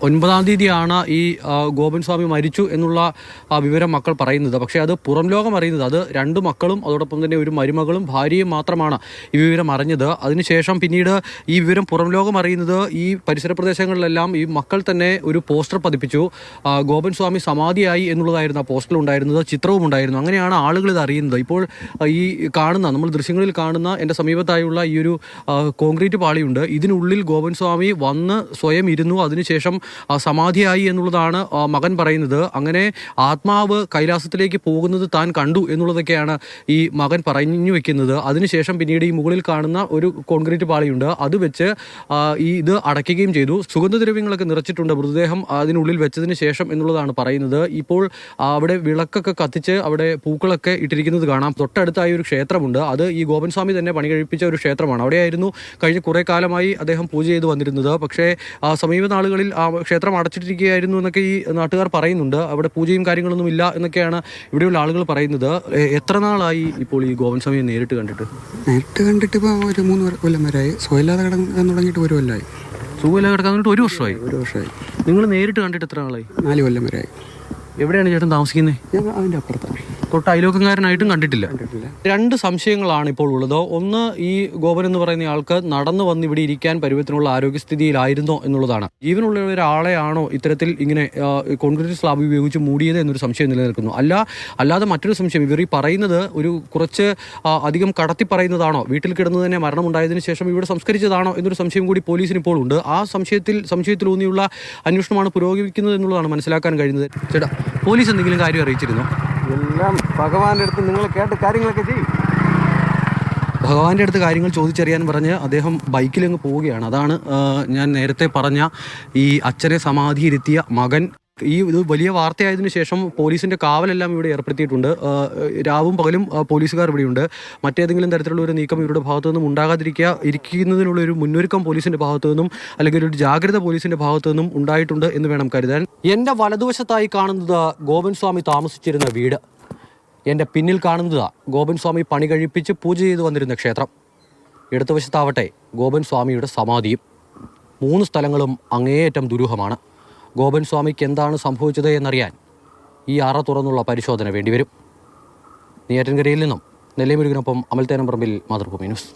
9-ാം തീയതിയാണ് ഈ ഗോപൻ സ്വാമി മരിച്ചു എന്നുള്ള വിവരം മക്കൾ പറയുന്നത്. പക്ഷേ അത് പുറം ലോകം അറിയുന്നത് അത് 2 മക്കളും അതോടൊപ്പം തന്നെ ഒരു മരുമകളും ഭാര്യയും മാത്രമാണ് ഈ വിവരം അറിഞ്ഞത്. അതിനുശേഷം പിന്നീട് ഈ വിവരം പുറം ലോകം അറിയുന്നത് ഈ പരിസര പ്രദേശങ്ങളിലെല്ലാം ഈ മക്കൾ തന്നെ ഒരു പോസ്റ്റർ പതിപ്പിച്ചു. ഗോപൻ സ്വാമി സമാധിയായി എന്നുള്ളതായിരുന്നു ആ പോസ്റ്ററിൽ ഉണ്ടായിരുന്നത്, ചിത്രവും ഉണ്ടായിരുന്നു. അങ്ങനെയാണ് ആളുകൾ ഇത് അറിയുന്നത്. ഇപ്പോൾ ഈ നമ്മൾ ദൃശ്യങ്ങളിൽ കാണുന്ന എൻ്റെ സമീപത്തായുള്ള ഈ ഒരു കോൺക്രീറ്റ് പാളിയുണ്ട്. ഇതിനുള്ളിൽ ഗോപൻ സ്വാമി വന്ന് സ്വയം ഇരുന്നു. അതിനുശേഷം സമാധിയായി എന്നുള്ളതാണ് മകൻ പറയുന്നത്. അങ്ങനെ ആത്മാവ് കൈലാസത്തിലേക്ക് പോകുന്നത് താൻ കണ്ടു എന്നുള്ളതൊക്കെയാണ് ഈ മകൻ പറഞ്ഞു വെക്കുന്നത്. അതിനുശേഷം പിന്നീട് ഈ മുകളിൽ കാണുന്ന ഒരു കോൺക്രീറ്റ് പാളിയുണ്ട്, അത് വെച്ച് ഇത് അടയ്ക്കുകയും ചെയ്തു. സുഗന്ധദ്രവ്യങ്ങളൊക്കെ നിറച്ചിട്ടുണ്ട് മൃതദേഹം അതിനുള്ളിൽ വെച്ചതിന് ശേഷം എന്നുള്ളതാണ് പറയുന്നത്. ഇപ്പോൾ അവിടെ വിളക്കൊക്കെ കത്തിച്ച് അവിടെ പൂക്കളൊക്കെ ഇട്ടിരിക്കുന്നത് കാണാം. തൊട്ടടുത്തായി ഒരു ക്ഷേത്രമുണ്ട്, അത് ഈ ഗോപൻ സ്വാമി തന്നെ പണി കഴിപ്പിച്ച ഒരു ക്ഷേത്രമാണ്. അവിടെയായിരുന്നു കഴിഞ്ഞ കുറേ കാലമായി അദ്ദേഹം പൂജ ചെയ്ത് വന്നിരുന്നത്. പക്ഷേ സമീപ നാളുകളിൽ ആ ക്ഷേത്രം അടച്ചിട്ടിരിക്കുകയായിരുന്നു എന്നൊക്കെ ഈ നാട്ടുകാർ പറയുന്നുണ്ട്. അവിടെ പൂജയും കാര്യങ്ങളൊന്നും ഇല്ല എന്നൊക്കെയാണ് ഇവിടെയുള്ള ആളുകൾ പറയുന്നത്. എത്ര നാളായി ഇപ്പോൾ ഈ ഗോപൻ സ്വാമിയെ നേരിട്ട് കണ്ടിട്ട് ഇപ്പോൾ ഒരു 3 കൊല്ലം വരെയായി. സുഖമില്ലാതെ കിടക്കാൻ തുടങ്ങിയിട്ട് 1 കൊല്ലമായി. സുഖമില്ലാതെ കിടക്കാൻ തുടങ്ങിയിട്ട് 1 വർഷമായി. നിങ്ങൾ നേരിട്ട് കണ്ടിട്ട് എത്ര നാളായി? 4 കൊല്ലം വരെയായി. എവിടെയാണ് ചേട്ടൻ താമസിക്കുന്നത്? അതിൻ്റെ അപ്പുറത്താണ്. തൊട്ട് അയലോക്കക്കാരനായിട്ടും കണ്ടിട്ടില്ല. 2 സംശയങ്ങളാണ് ഇപ്പോൾ ഉള്ളത്. ഒന്ന്, ഈ ഗോപൻ എന്ന് പറയുന്ന ആൾക്ക് നടന്നു വന്ന് ഇവിടെ ഇരിക്കാൻ പരുവത്തിനുള്ള ആരോഗ്യസ്ഥിതിയിലായിരുന്നോ എന്നുള്ളതാണ്. ജീവനുള്ള ഒരാളെയാണോ ഇത്തരത്തിൽ ഇങ്ങനെ കോൺക്രീറ്റ് സ്ലാബ് ഉപയോഗിച്ച് മൂടിയത് എന്നൊരു സംശയം നിലനിൽക്കുന്നു. അല്ലാതെ മറ്റൊരു സംശയം, ഇവർ ഈ പറയുന്നത് ഒരു കുറച്ച് അധികം കടത്തി പറയുന്നതാണോ, വീട്ടിൽ കിടന്ന് തന്നെ മരണമുണ്ടായതിനു ശേഷം ഇവിടെ സംസ്കരിച്ചതാണോ എന്നൊരു സംശയം കൂടി പോലീസിന് ഇപ്പോൾ ഉണ്ട്. ആ സംശയത്തിലൂന്നിയുള്ള അന്വേഷണമാണ് പുരോഗമിക്കുന്നത് എന്നുള്ളതാണ് മനസ്സിലാക്കാൻ കഴിയുന്നത്. ചേട്ടാ, പോലീസ് എന്തെങ്കിലും കാര്യം അറിയിച്ചിരുന്നോ? എല്ലാം ഭഗവാന്റെ അടുത്ത് നിങ്ങൾ കേട്ട കാര്യങ്ങളൊക്കെ ചെയ്യും. ഭഗവാന്റെ അടുത്ത് കാര്യങ്ങൾ ചോദിച്ചറിയാൻ പറഞ്ഞ് അദ്ദേഹം ബൈക്കിലങ്ങ് പോവുകയാണ്. അതാണ് ഞാൻ നേരത്തെ പറഞ്ഞ ഈ അച്ഛനെ സമാധിയിരുത്തിയ മകൻ. ഇത് വലിയ വാർത്തയായതിനു ശേഷം പോലീസിൻ്റെ കാവലെല്ലാം ഇവിടെ ഏർപ്പെടുത്തിയിട്ടുണ്ട്. രാവും പകലും പോലീസുകാർ ഇവിടെയുണ്ട്. മറ്റേതെങ്കിലും തരത്തിലുള്ള ഒരു നീക്കം ഇവരുടെ ഭാഗത്തു നിന്നും ഇരിക്കുന്നതിനുള്ളൊരു മുന്നൊരുക്കം പോലീസിൻ്റെ ഭാഗത്തു നിന്നും അല്ലെങ്കിൽ ഒരു ജാഗ്രത പോലീസിൻ്റെ ഭാഗത്തു നിന്നും ഉണ്ടായിട്ടുണ്ട് എന്ന് വേണം കരുതാൻ. എൻ്റെ വലതുവശത്തായി കാണുന്നത് ഗോപൻ സ്വാമി താമസിച്ചിരുന്ന വീട്. എൻ്റെ പിന്നിൽ കാണുന്നത് ഗോപൻ സ്വാമി പണി കഴിപ്പിച്ച് പൂജ ചെയ്തു വന്നിരുന്ന ക്ഷേത്രം. ഇടതുവശത്താവട്ടെ ഗോപൻ സ്വാമിയുടെ സമാധിയും. 3 സ്ഥലങ്ങളും അങ്ങേയറ്റം ദുരൂഹമാണ്. ഗോപൻ സ്വാമിക്ക് എന്താണ് സംഭവിച്ചത് എന്നറിയാൻ ഈ അറ തുറന്നുള്ള പരിശോധന വേണ്ടിവരും. നെയ്യാറ്റിൻകരയിൽ നിന്നും നെല്ലിമുരുകനൊപ്പം അമൽ തേനംപറമ്പിൽ, മാതൃഭൂമി ന്യൂസ്.